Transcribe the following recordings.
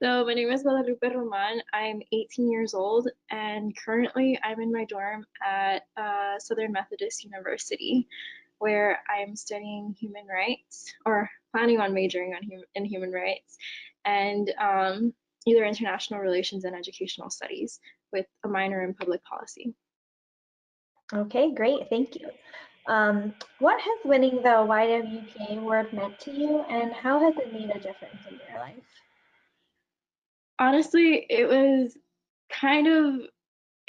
So my name is Guadalupe Roman. I'm 18 years old, and currently I'm in my dorm at Southern Methodist University, where I'm studying human rights, or planning on majoring in human rights, and either international relations and educational studies with a minor in public policy. Okay, great. Thank you. What has winning the YWPA award meant to you, and how has it made a difference in your life? Honestly, it was kind of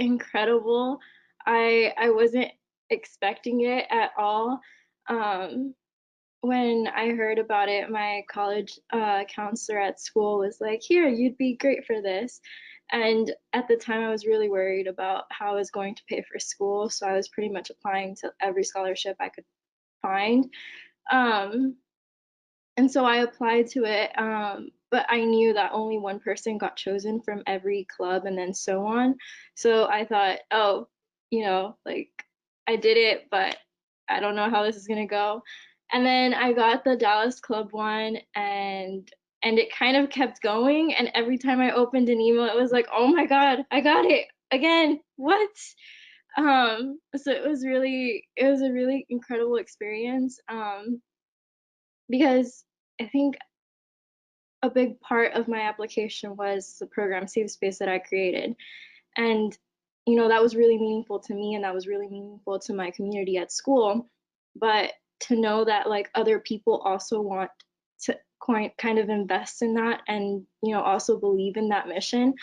incredible. I wasn't expecting it at all. Um, when I heard about it, my college counselor at school was like, "Here, you'd be great for this." And at the time, I was really worried about how I was going to pay for school, so I was pretty much applying to every scholarship I could find. Um, and so I applied to it, but I knew that only one person got chosen from every club and then so on. So I thought, oh, like I did it, but I don't know how this is gonna go. And then I got the Dallas Club one, and it kind of kept going. And every time I opened an email, it was like, oh my God, I got it again. What? So it was a really incredible experience. Because I think a big part of my application was the program Safe Space that I created. And, that was really meaningful to me and that was really meaningful to my community at school. But to know that like other people also want to kind of invest in that and, also believe in that mission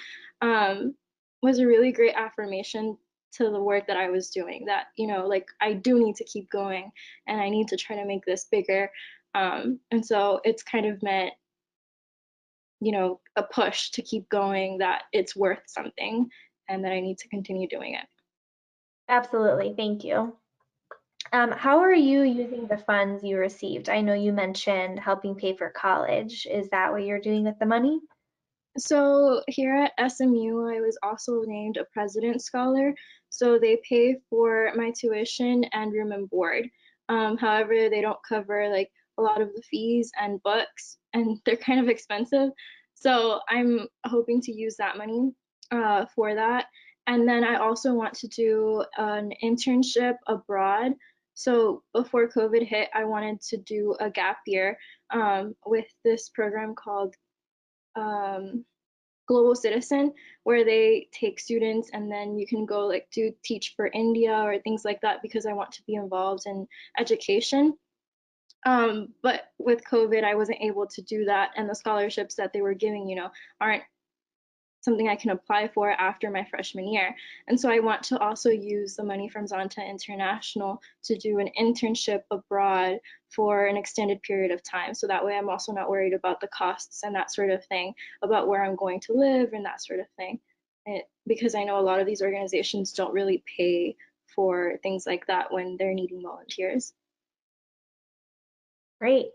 was a really great affirmation to the work that I was doing, that, like I do need to keep going and I need to try to make this bigger. And so it's kind of meant, a push to keep going, that it's worth something and that I need to continue doing it. Absolutely, thank you. How are you using the funds you received? I know you mentioned helping pay for college. Is that what you're doing with the money? So here at SMU, I was also named a President Scholar. So they pay for my tuition and room and board. However, they don't cover like a lot of the fees and books, and they're kind of expensive. So I'm hoping to use that money for that. And then I also want to do an internship abroad. So before COVID hit, I wanted to do a gap year with this program called um, Global Citizen, where they take students and then you can go like do teach for India or things like that, because I want to be involved in education. But with COVID, I wasn't able to do that, and the scholarships that they were giving, aren't something I can apply for after my freshman year. And so I want to also use the money from Zonta International to do an internship abroad for an extended period of time. So that way I'm also not worried about the costs and that sort of thing, about where I'm going to live and that sort of thing. Because I know a lot of these organizations don't really pay for things like that when they're needing volunteers. Great.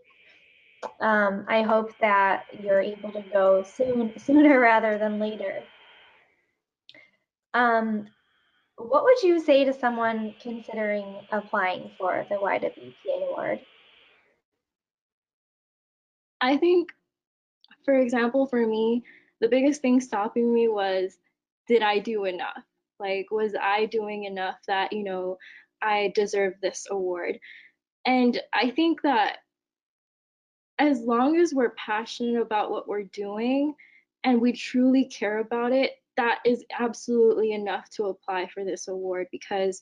I hope that you're able to go sooner rather than later. Um, what would you say to someone considering applying for the YWPA award? I think, for example, for me, the biggest thing stopping me was, did I do enough? Like, was I doing enough that, I deserve this award? And I think that as long as we're passionate about what we're doing and we truly care about it, that is absolutely enough to apply for this award, because,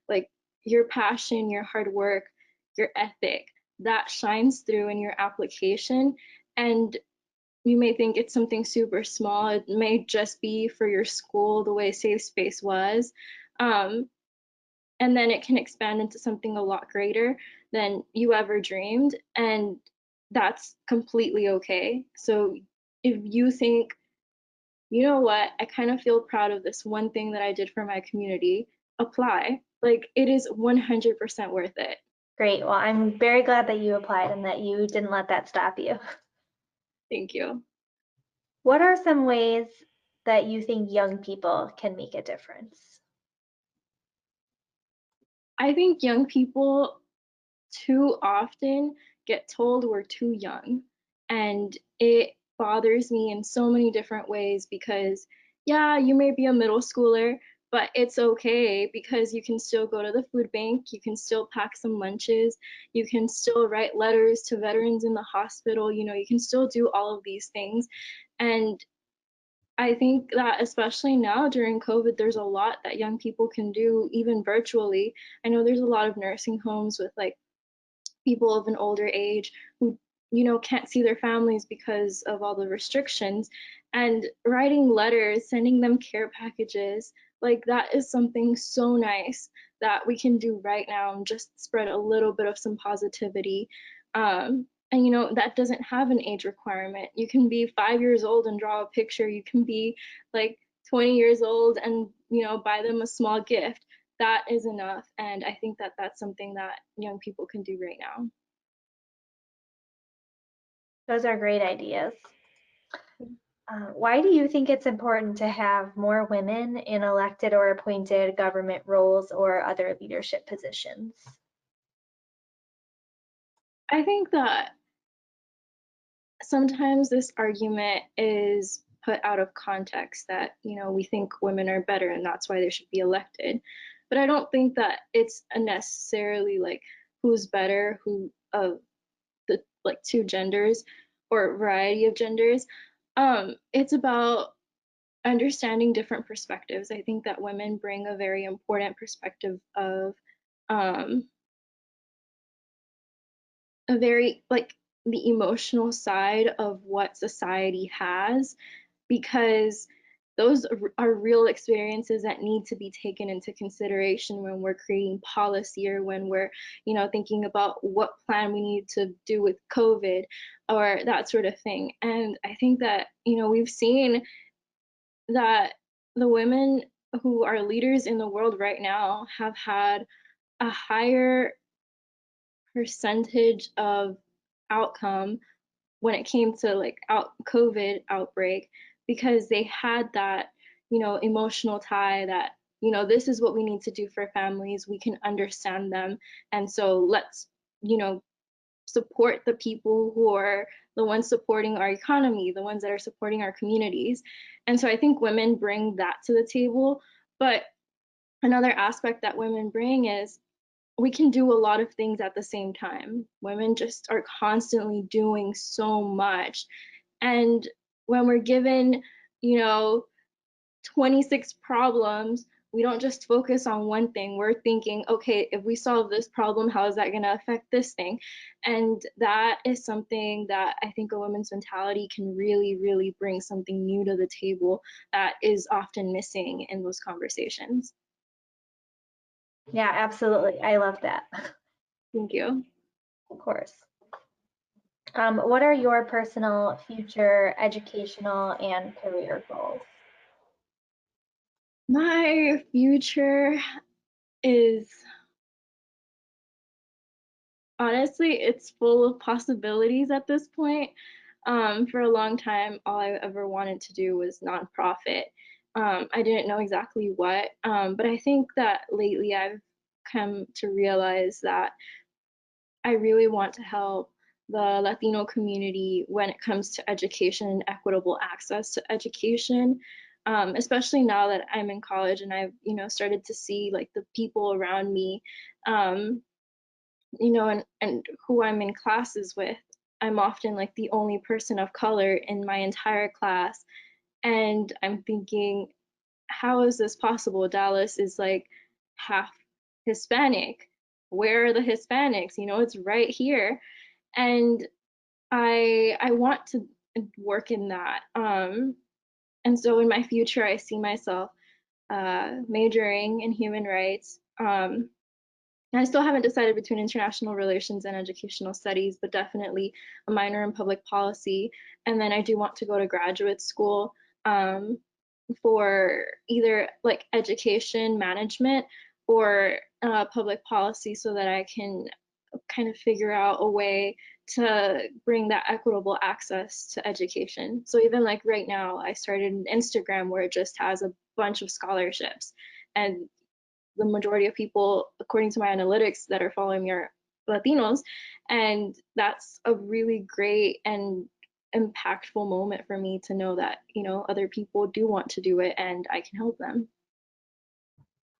like, your passion, your hard work, your ethic, that shines through in your application. And you may think it's something super small. It may just be for your school, the way Safe Space was. Um, and then it can expand into something a lot greater than you ever dreamed. And that's completely okay. So if you think, you know what, I kind of feel proud of this one thing that I did for my community, apply. Like, it is 100% worth it. Great. Well, I'm very glad that you applied and that you didn't let that stop you. Thank you. What are some ways that you think young people can make a difference? I think young people too often get told we're too young, and it bothers me in so many different ways because, yeah, you may be a middle schooler, but it's okay because you can still go to the food bank, you can still pack some lunches, you can still write letters to veterans in the hospital, you can still do all of these things. And I think that especially now during COVID, there's a lot that young people can do even virtually. I know there's a lot of nursing homes with like people of an older age who can't see their families because of all the restrictions, and writing letters, sending them care packages, like that is something so nice that we can do right now and just spread a little bit of some positivity. And that doesn't have an age requirement. You can be 5 years old and draw a picture. You can be like 20 years old and buy them a small gift. That is enough, and I think that that's something that young people can do right now. Those are great ideas. Why do you think it's important to have more women in elected or appointed government roles or other leadership positions? I think that sometimes this argument is put out of context that, we think women are better and that's why they should be elected. But I don't think that it's a necessarily like who's better, who of the like two genders or variety of genders. It's about understanding different perspectives. I think that women bring a very important perspective of um, a very like the emotional side of what society has, because those are real experiences that need to be taken into consideration when we're creating policy or when we're thinking about what plan we need to do with COVID or that sort of thing. And I think that we've seen that the women who are leaders in the world right now have had a higher percentage of outcome when it came to like COVID outbreak, because they had that emotional tie that this is what we need to do for families, we can understand them, and so let's you know support the people who are the ones supporting our economy, the ones that are supporting our communities. And so I think women bring that to the table. But another aspect that women bring is we can do a lot of things at the same time. Women just are constantly doing so much. And when we're given, you know, 26 problems, we don't just focus on one thing. We're thinking, okay, if we solve this problem, how is that going to affect this thing? And that is something that I think a woman's mentality can really, really bring something new to the table that is often missing in those conversations. Yeah, absolutely. I love that. Thank you. Of course. What are your personal future educational and career goals? My future is honestly, it's full of possibilities at this point. For a long time, all I ever wanted to do was nonprofit. I didn't know exactly what, but I think that lately I've come to realize that I really want to help the Latino community when it comes to education and equitable access to education. Especially now that I'm in college and I've, started to see like the people around me, um, and who I'm in classes with. I'm often like the only person of color in my entire class. And I'm thinking, how is this possible? Dallas is like half Hispanic. Where are the Hispanics? It's right here. And I want to work in that. And so in my future, I see myself majoring in human rights. I still haven't decided between international relations and educational studies, but definitely a minor in public policy. And then I do want to go to graduate school um, for either like education management or public policy so that I can kind of figure out a way to bring that equitable access to education. So even like right now, I started an Instagram where it just has a bunch of scholarships, and the majority of people, according to my analytics, that are following me are Latinos. And that's a really great and impactful moment for me to know that, other people do want to do it and I can help them.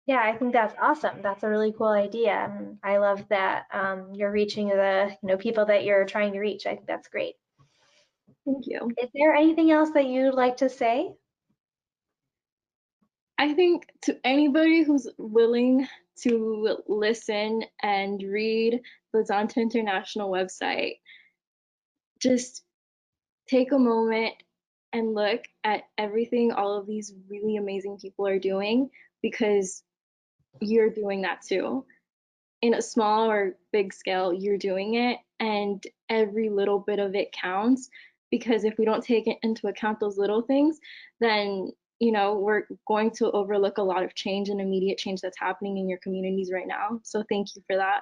Yeah, I think that's awesome. That's a really cool idea. And I love that you're reaching the, people that you're trying to reach. I think that's great. Thank you. Is there anything else that you'd like to say? I think to anybody who's willing to listen and read the Zonta International website, just take a moment and look at everything all of these really amazing people are doing, because you're doing that too. In a small or big scale, you're doing it, and every little bit of it counts. Because if we don't take into account those little things, then we're going to overlook a lot of change and immediate change that's happening in your communities right now. So thank you for that.